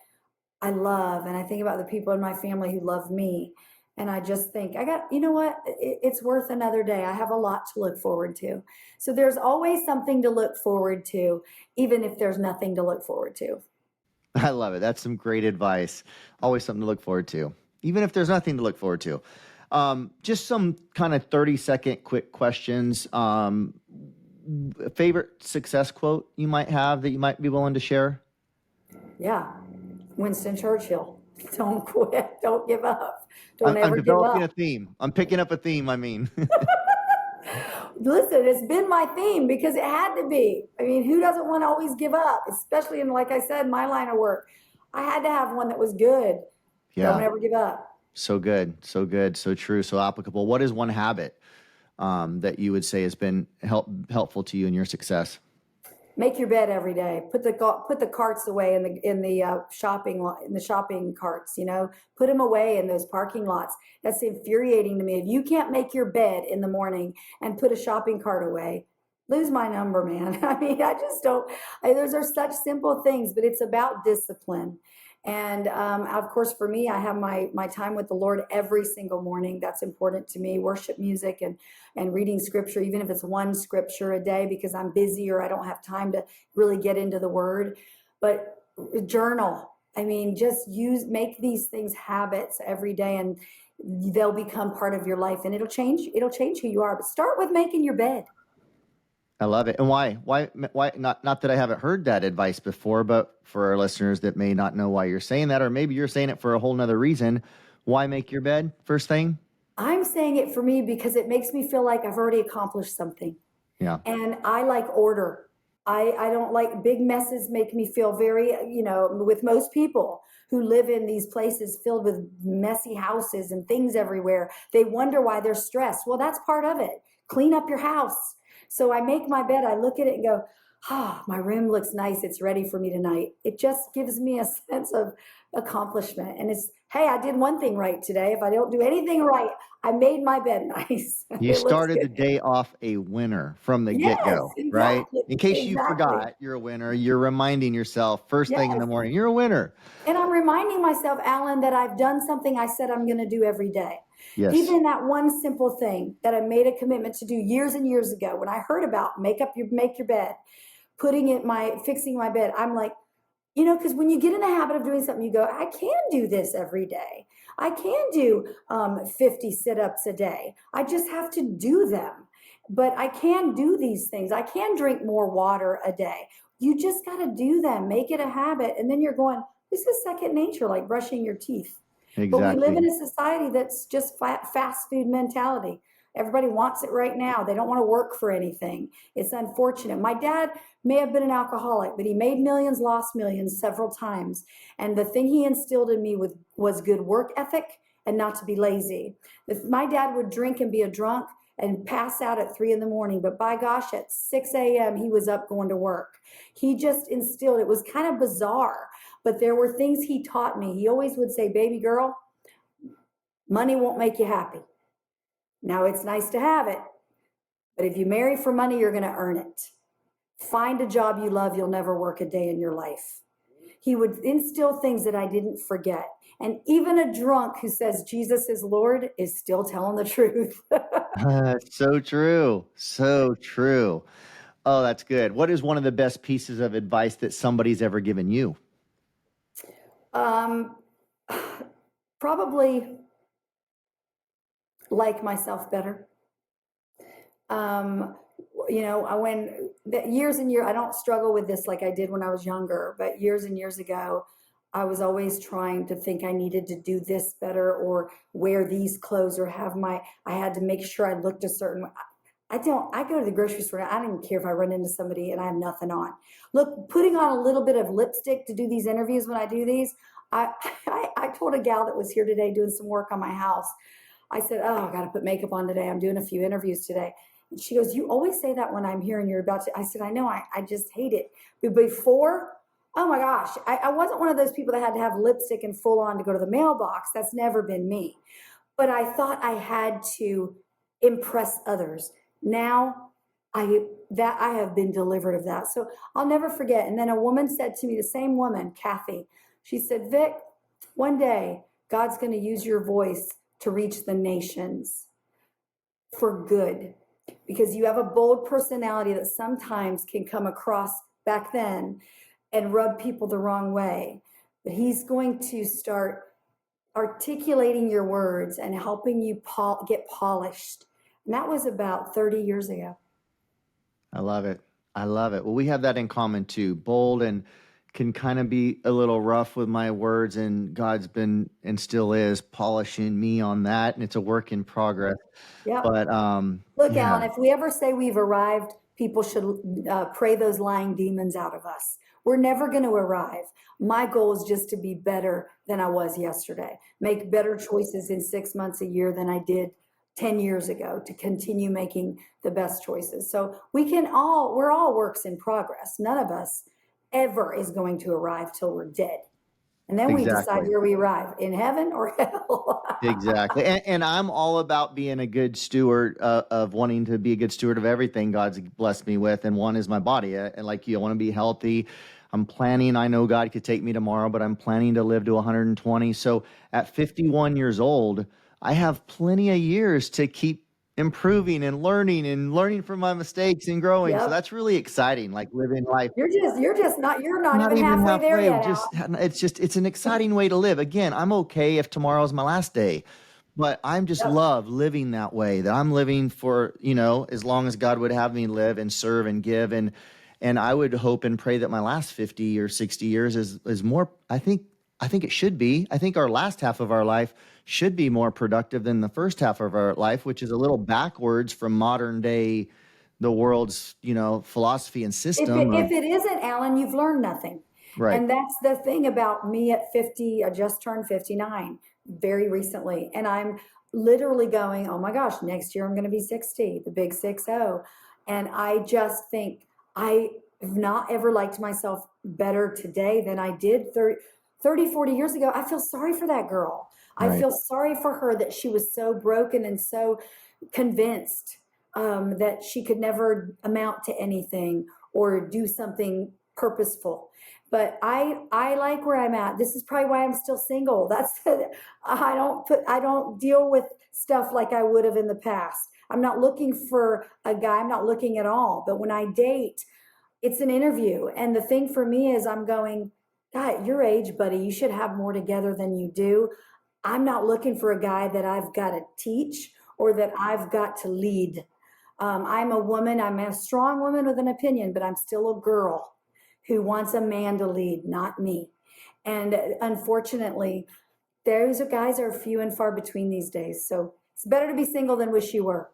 I love, and I think about the people in my family who love me. And I just think, you know what? It's worth another day. I have a lot to look forward to. So there's always something to look forward to, even if there's nothing to look forward to. I love it. That's some great advice. Always something to look forward to, even if there's nothing to look forward to. Just some kind of 30-second quick questions. Favorite success quote you might have that you might be willing to share? Yeah. Winston Churchill. Don't quit. Don't give up. I'm Ever give developing up. a theme. I'm picking up a theme, I mean. Listen, it's been my theme because it had to be. I mean, who doesn't want to always give up, especially in, like I said, my line of work? I had to have one that was good. Yeah. Don't ever give up. So good, so good, so true, so applicable. What is one habit that you would say has been helpful to you in your success? Make your bed every day. Put the carts away in the shopping carts. Put them away in those parking lots. That's infuriating to me. If you can't make your bed in the morning and put a shopping cart away, lose my number, man. I mean, I just don't. Those are such simple things, but it's about discipline. And of course, for me, I have my time with the Lord every single morning. That's important to me. Worship music and reading scripture, even if it's one scripture a day, because I'm busy or I don't have time to really get into the Word. But journal. I mean, just make these things habits every day, and they'll become part of your life, and it'll change who you are. But start with making your bed. I love it. And why? Not that I haven't heard that advice before, but for our listeners that may not know why you're saying that, or maybe you're saying it for a whole nother reason, why make your bed first thing? I'm saying it for me because it makes me feel like I've already accomplished something. Yeah. And I like order. I don't like big messes. Make me feel very, with most people who live in these places filled with messy houses and things everywhere, they wonder why they're stressed. Well, that's part of it. Clean up your house. So I make my bed, I look at it and go, my room looks nice. It's ready for me tonight. It just gives me a sense of accomplishment. And it's, hey, I did one thing right today. If I don't do anything right, I made my bed nice. You started the day off a winner from the get-go, exactly, right? In case you exactly. forgot, you're a winner. You're reminding yourself first thing in the morning, you're a winner. And I'm reminding myself, Alan, that I've done something I said I'm going to do every day. Yes. Even that one simple thing that I made a commitment to do years and years ago, when I heard about make your bed, fixing my bed, I'm like, because when you get in the habit of doing something, you go, I can do this every day. I can do 50 sit-ups a day. I just have to do them. But I can do these things. I can drink more water a day. You just got to do them. Make it a habit. And then you're going, this is second nature, like brushing your teeth. Exactly. But we live in a society that's just fast food mentality. Everybody wants it right now. They don't want to work for anything. It's unfortunate. My dad may have been an alcoholic, but he made millions, lost millions several times. And the thing he instilled in me was good work ethic and not to be lazy. If my dad would drink and be a drunk and pass out at 3 a.m, but by gosh, at 6 a.m., he was up going to work. He just instilled, it was kind of bizarre, but there were things he taught me. He always would say, baby girl, money won't make you happy. Now, it's nice to have it, but if you marry for money, you're going to earn it. Find a job you love. You'll never work a day in your life. He would instill things that I didn't forget. And even a drunk who says Jesus is Lord is still telling the truth. So true. So true. Oh, that's good. What is one of the best pieces of advice that somebody's ever given you? Probably like myself better. years and years, I don't struggle with this like I did when I was younger, but years and years ago, I was always trying to think I needed to do this better or wear these clothes or I had to make sure I looked a certain way. I go to the grocery store. I don't even care if I run into somebody and I have nothing on. Look, putting on a little bit of lipstick to do these interviews when I do these, I, I told a gal that was here today doing some work on my house. I said, oh, I got to put makeup on today. I'm doing a few interviews today. And she goes, you always say that when I'm here and you're about to. I said, I know, I just hate it. But before, oh my gosh, I wasn't one of those people that had to have lipstick and full on to go to the mailbox. That's never been me. But I thought I had to impress others. Now I have been delivered of that. So I'll never forget. And then a woman said to me, the same woman, Kathy, she said, Vic, one day God's going to use your voice to reach the nations for good, because you have a bold personality that sometimes can come across back then and rub people the wrong way. But he's going to start articulating your words and helping you get polished. And that was about 30 years ago. I love it. I love it. Well, we have that in common too. Bold and can kind of be a little rough with my words, and God's been and still is polishing me on that, and it's a work in progress. Yeah. But look, yeah. Alan, if we ever say we've arrived, people should pray those lying demons out of us. We're never going to arrive. My goal is just to be better than I was yesterday, make better choices in 6 months, a year than I did 10 years ago, to continue making the best choices. So we're all works in progress. None of us ever is going to arrive till we're dead. And then we decide where we arrive, in heaven or hell. Exactly. And I'm all about being a good steward of wanting to be a good steward of everything God's blessed me with. And one is my body. And like you, I want to be healthy. I'm planning, I know God could take me tomorrow, but I'm planning to live to 120. So at 51 years old, I have plenty of years to keep improving and learning from my mistakes and growing. Yep. So that's really exciting, like living life. You're not even halfway there yet. It's an exciting way to live. Again, I'm okay if tomorrow's my last day, but I'm just love living that way, that I'm living for, as long as God would have me live and serve and give. And I would hope and pray that my last 50 or 60 years is more, I think it should be. I think our last half of our life should be more productive than the first half of our life, which is a little backwards from modern day, the world's, philosophy and system. If it isn't, Alan, you've learned nothing. Right. And that's the thing about me at 50. I just turned 59 very recently. And I'm literally going, oh my gosh, next year I'm going to be 60, the big 6-0. And I just think I have not ever liked myself better today than I did 30, 40 years ago. I feel sorry for that girl. Right. I feel sorry for her that she was so broken and so convinced that she could never amount to anything or do something purposeful. But I like where I'm at. This is probably why I'm still single. I don't deal with stuff like I would have in the past. I'm not looking for a guy. I'm not looking at all. But when I date, it's an interview. And the thing for me is I'm going, God, at your age, buddy, you should have more together than you do. I'm not looking for a guy that I've got to teach or that I've got to lead. I'm a woman. I'm a strong woman with an opinion, but I'm still a girl who wants a man to lead, not me. And unfortunately, those guys are few and far between these days. So it's better to be single than wish you were.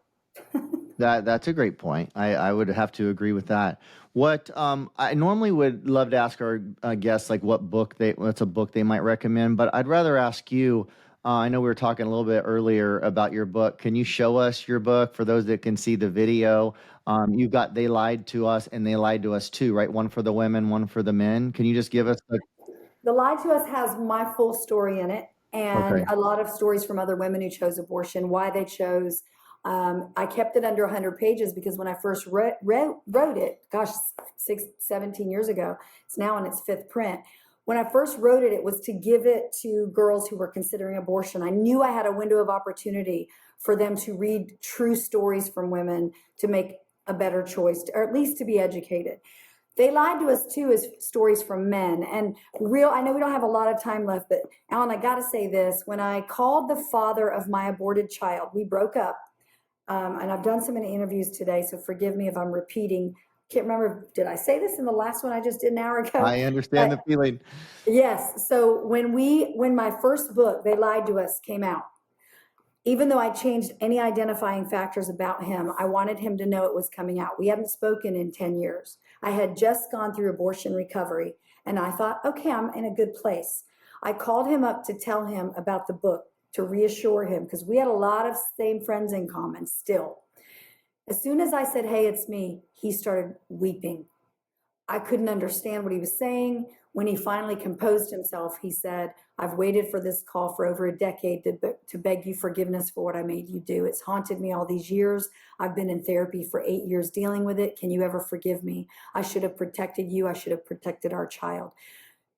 That's a great point. I would have to agree with that. What I normally would love to ask our guests, like what's a book they might recommend, but I'd rather ask you. I know we were talking a little bit earlier about your book. Can you show us your book for those that can see the video? You've got They Lied to Us and They Lied to Us Too, right? One for the women, one for the men. Can you just give us The Lied to Us has my full story in it, and a lot of stories from other women who chose abortion, why they chose. I kept it under 100 pages because when I first wrote it, gosh, 17 years ago, it's now in its 5th print. When I first wrote it, it was to give it to girls who were considering abortion. I knew I had a window of opportunity for them to read true stories from women to make a better choice, or at least to be educated. They Lied to Us Too is stories from men. And I know we don't have a lot of time left, but Alan, I got to say this. When I called the father of my aborted child, we broke up. And I've done so many interviews today, so forgive me if I'm repeating. Can't remember, did I say this in the last one I just did an hour ago? I understand the feeling. Yes. So when my first book, They Lied to Us, came out, even though I changed any identifying factors about him, I wanted him to know it was coming out. We hadn't spoken in 10 years. I had just gone through abortion recovery, and I thought, okay, I'm in a good place. I called him up to tell him about the book, to reassure him, because we had a lot of same friends in common still. As soon as I said, hey, it's me, he started weeping. I couldn't understand what he was saying. When he finally composed himself, he said, I've waited for this call for over a decade to beg you forgiveness for what I made you do. It's haunted me all these years. I've been in therapy for 8 years dealing with it. Can you ever forgive me? I should have protected you. I should have protected our child.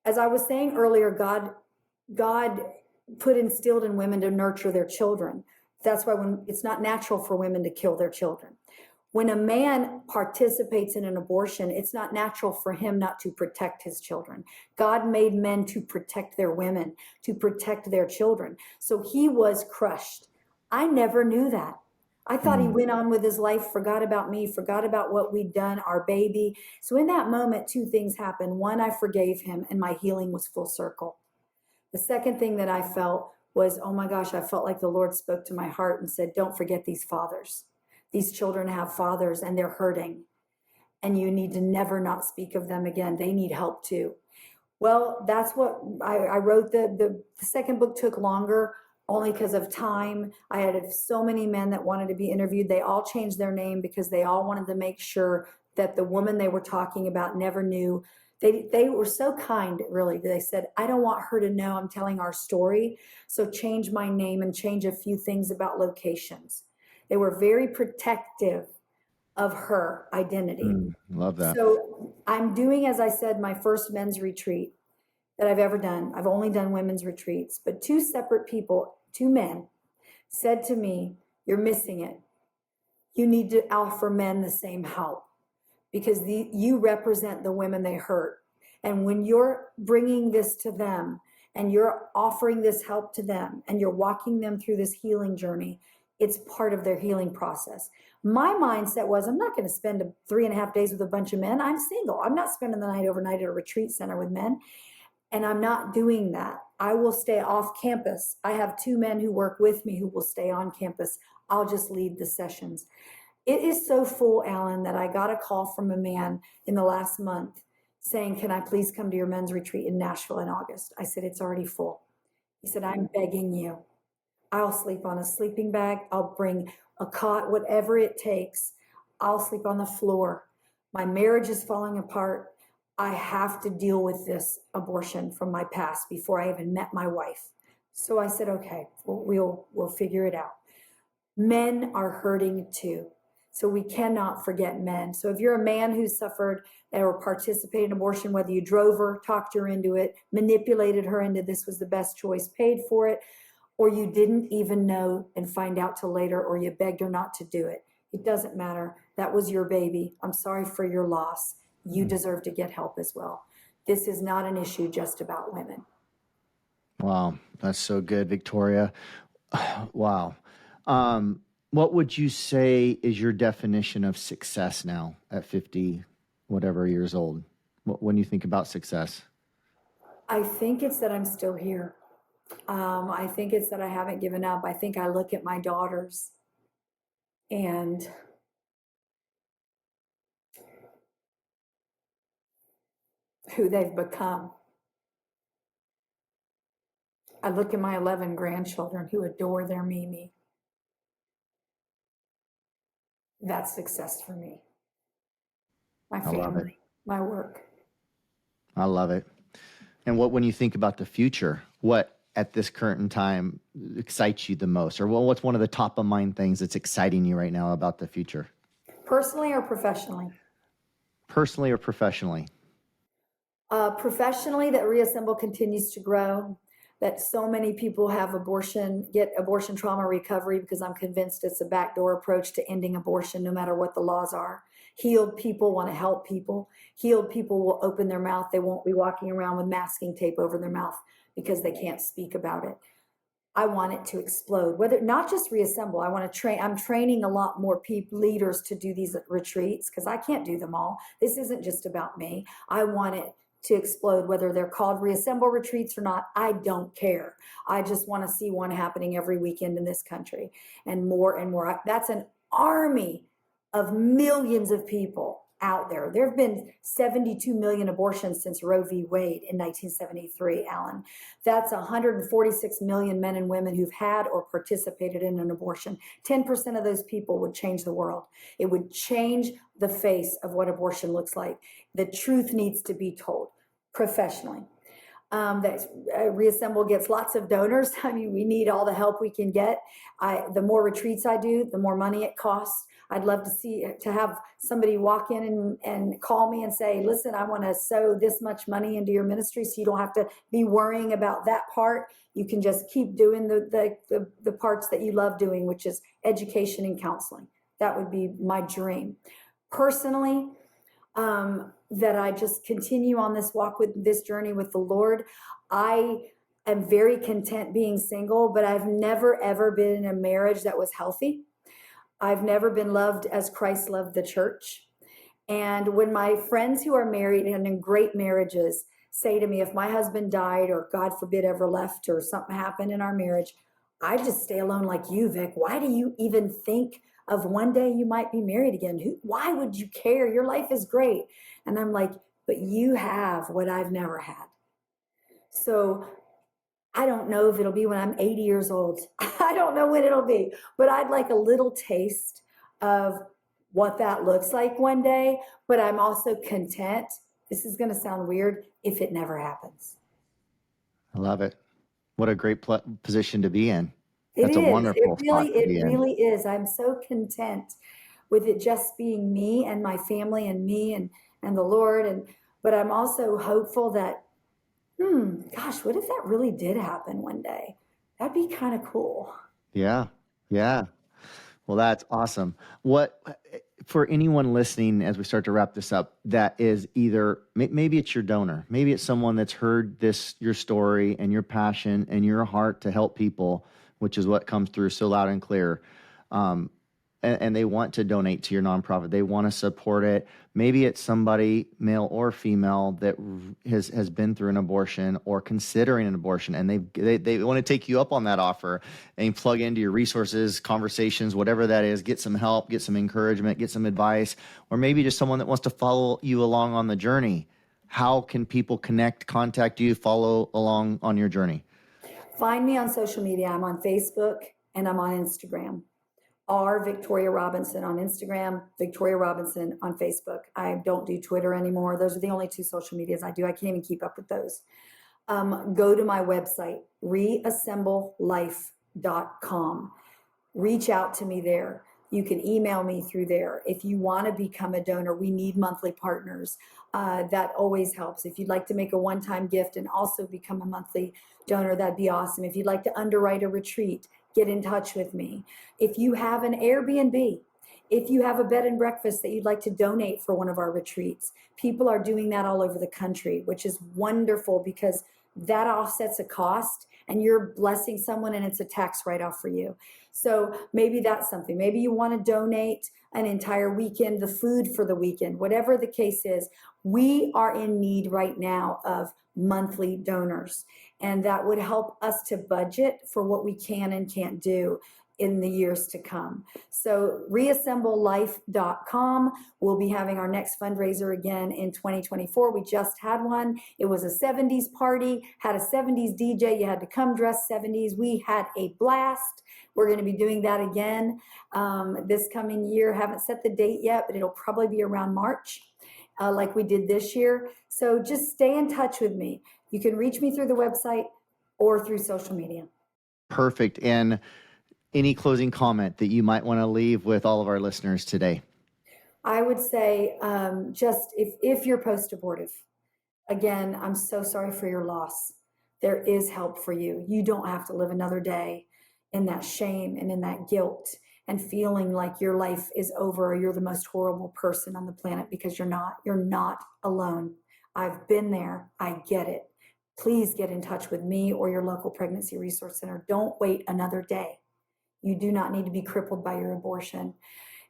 As I was saying earlier, God instilled in women to nurture their children. That's why when it's not natural for women to kill their children. When a man participates in an abortion, it's not natural for him not to protect his children. God made men to protect their women, to protect their children. So he was crushed. I never knew that. I thought he went on with his life, forgot about me, forgot about what we'd done, our baby. So in that moment, two things happened. One, I forgave him and my healing was full circle. The second thing that I felt was, oh my gosh, I felt like the Lord spoke to my heart and said, don't forget these fathers. These children have fathers and they're hurting. And you need to never not speak of them again. They need help too. Well, that's what I wrote. The second book took longer only because of time. I had so many men that wanted to be interviewed. They all changed their name because they all wanted to make sure that the woman they were talking about never knew. They were so kind, really. They said, I don't want her to know I'm telling our story. So change my name and change a few things about locations. They were very protective of her identity. Love that. So I'm doing, as I said, my first men's retreat that I've ever done. I've only done women's retreats, but two separate people, two men, said to me, you're missing it. You need to offer men the same help because you represent the women they hurt. And when you're bringing this to them and you're offering this help to them and you're walking them through this healing journey, it's part of their healing process. My mindset was, I'm not going to spend 3.5 days with a bunch of men. I'm single. I'm not spending the night overnight at a retreat center with men. And I'm not doing that. I will stay off campus. I have 2 men who work with me who will stay on campus. I'll just lead the sessions. It is so full, Alan, that I got a call from a man in the last month saying, can I please come to your men's retreat in Nashville in August? I said, it's already full. He said, I'm begging you. I'll sleep on a sleeping bag. I'll bring a cot, whatever it takes. I'll sleep on the floor. My marriage is falling apart. I have to deal with this abortion from my past before I even met my wife. So I said, okay, we'll figure it out. Men are hurting too. So we cannot forget men. So if you're a man who suffered or participated in abortion, whether you drove her, talked her into it, manipulated her into this was the best choice, paid for it, or you didn't even know and find out till later, or you begged her not to do it. It doesn't matter. That was your baby. I'm sorry for your loss. You deserve to get help as well. This is not an issue just about women. Wow, that's so good, Victoria. Wow. What would you say is your definition of success now at 50, whatever years old? When you think about success? I think it's that I'm still here. I think it's that I haven't given up. I think I look at my daughters and who they've become. I look at my 11 grandchildren who adore their Mimi. That's success for me. My family, my work. I love it. And when you think about the future, what at this current time excites you the most? Or what's one of the top of mind things that's exciting you right now about the future? Personally or professionally? Personally or professionally? Professionally, that Reassemble continues to grow, that so many people get abortion trauma recovery because I'm convinced it's a backdoor approach to ending abortion no matter what the laws are. Healed people want to help people. Healed people will open their mouth. They won't be walking around with masking tape over their mouth because they can't speak about it. I want it to explode. Whether not just Reassemble, I want to train. I'm training a lot more leaders to do these retreats because I can't do them all. This isn't just about me. I want it to explode, whether they're called Reassemble retreats or not. I don't care. I just want to see one happening every weekend in this country, and more and more. That's an army of millions of people out there. There have been 72 million abortions since Roe v. Wade in 1973, Alan. That's 146 million men and women who've had or participated in an abortion. 10% of those people would change the world. It would change the face of what abortion looks like. The truth needs to be told professionally. Reassemble gets lots of donors. I mean, we need all the help we can get. The more retreats I do, the more money it costs. I'd love to have somebody walk in and call me and say, listen, I want to sow this much money into your ministry so you don't have to be worrying about that part. You can just keep doing the parts that you love doing, which is education and counseling. That would be my dream. Personally, that I just continue on this walk with this journey with the Lord. I am very content being single, but I've never, ever been in a marriage that was healthy. I've never been loved as Christ loved the church. And when my friends who are married and in great marriages say to me, if my husband died or God forbid ever left or something happened in our marriage, I just stay alone like you, Vic. Why do you even think of one day you might be married again? Why would you care? Your life is great. And I'm like, but you have what I've never had. So I don't know if it'll be when I'm 80 years old. I don't know when it'll be, but I'd like a little taste of what that looks like one day. But I'm also content. This is going to sound weird if it never happens. I love it. What a great position to be in. That's a wonderful spot to be in. It really is. I'm so content with it just being me and my family and me and the Lord. But I'm also hopeful that, gosh, what if that really did happen one day? That'd be kind of cool. Yeah. Yeah. Well, that's awesome. For anyone listening, as we start to wrap this up, that is either, maybe it's your donor, maybe it's someone that's heard your story and your passion and your heart to help people, which is what comes through so loud and clear. And they want to donate to your nonprofit. They want to support it. Maybe it's somebody, male or female, that has been through an abortion or considering an abortion, and they want to take you up on that offer and plug into your resources, conversations, whatever that is, get some help, get some encouragement, get some advice, or maybe just someone that wants to follow you along on the journey. How can people connect, contact you, follow along on your journey? Find me on social media. I'm on Facebook and I'm on Instagram. Victoria Robinson on Instagram, Victoria Robinson on Facebook. I don't do Twitter anymore. Those are the only two social medias I do. I can't even keep up with those. Go to my website, reassemblelife.com. Reach out to me there. You can email me through there. If you want to become a donor, we need monthly partners. That always helps. If you'd like to make a one-time gift and also become a monthly donor, that'd be awesome. If you'd like to underwrite a retreat, get in touch with me. If you have an Airbnb, if you have a bed and breakfast that you'd like to donate for one of our retreats, people are doing that all over the country, which is wonderful because that offsets a cost and you're blessing someone and it's a tax write-off for you. So maybe that's something. Maybe you want to donate an entire weekend, the food for the weekend, whatever the case is. We are in need right now of monthly donors, and that would help us to budget for what we can and can't do in the years to come. So reassemblelife.com. We'll be having our next fundraiser again in 2024. We just had one. It was a 70s party, had a 70s DJ. You had to come dressed 70s. We had a blast. We're going to be doing that again this coming year. Haven't set the date yet, but it'll probably be around March like we did this year. So just stay in touch with me. You can reach me through the website or through social media. Perfect. And any closing comment that you might want to leave with all of our listeners today? I would say just if you're post-abortive, again, I'm so sorry for your loss. There is help for you. You don't have to live another day in that shame and in that guilt and feeling like your life is over or you're the most horrible person on the planet, because you're not. You're not alone. I've been there. I get it. please get in touch with me or your local pregnancy resource center. Don't wait another day. You do not need to be crippled by your abortion.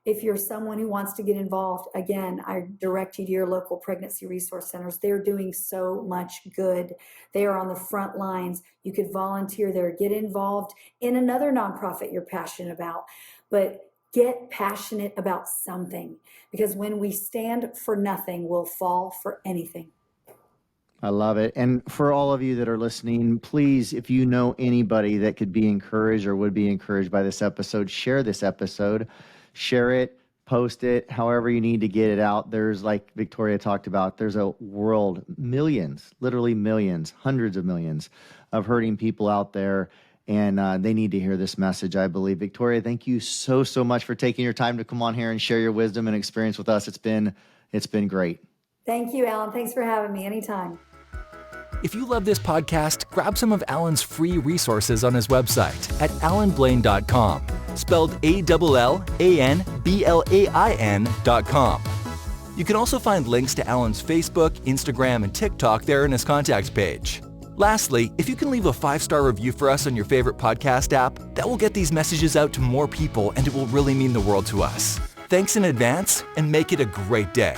If you're someone who wants to get involved, again, I direct you to your local pregnancy resource centers. They're doing so much good. They are on the front lines. You could volunteer there, get involved in another nonprofit you're passionate about, but get passionate about something, because when we stand for nothing, we'll fall for anything. I love it. And for all of you that are listening, please, if you know anybody that could be encouraged or would be encouraged by this episode, share this episode, share it, post it, however you need to get it out. There's, like Victoria talked about, there's a world, millions, literally millions, hundreds of millions of hurting people out there. And they need to hear this message, I believe. Victoria, thank you so much for taking your time to come on here and share your wisdom and experience with us. It's been great. Thank you, Alan. Thanks for having me. Anytime. If you love this podcast, grab some of Alan's free resources on his website at alanblain.com, spelled ALLANBLAIN.com. You can also find links to Alan's Facebook, Instagram, and TikTok there in his contacts page. Lastly, if you can leave a 5-star review for us on your favorite podcast app, that will get these messages out to more people and it will really mean the world to us. Thanks in advance, and make it a great day.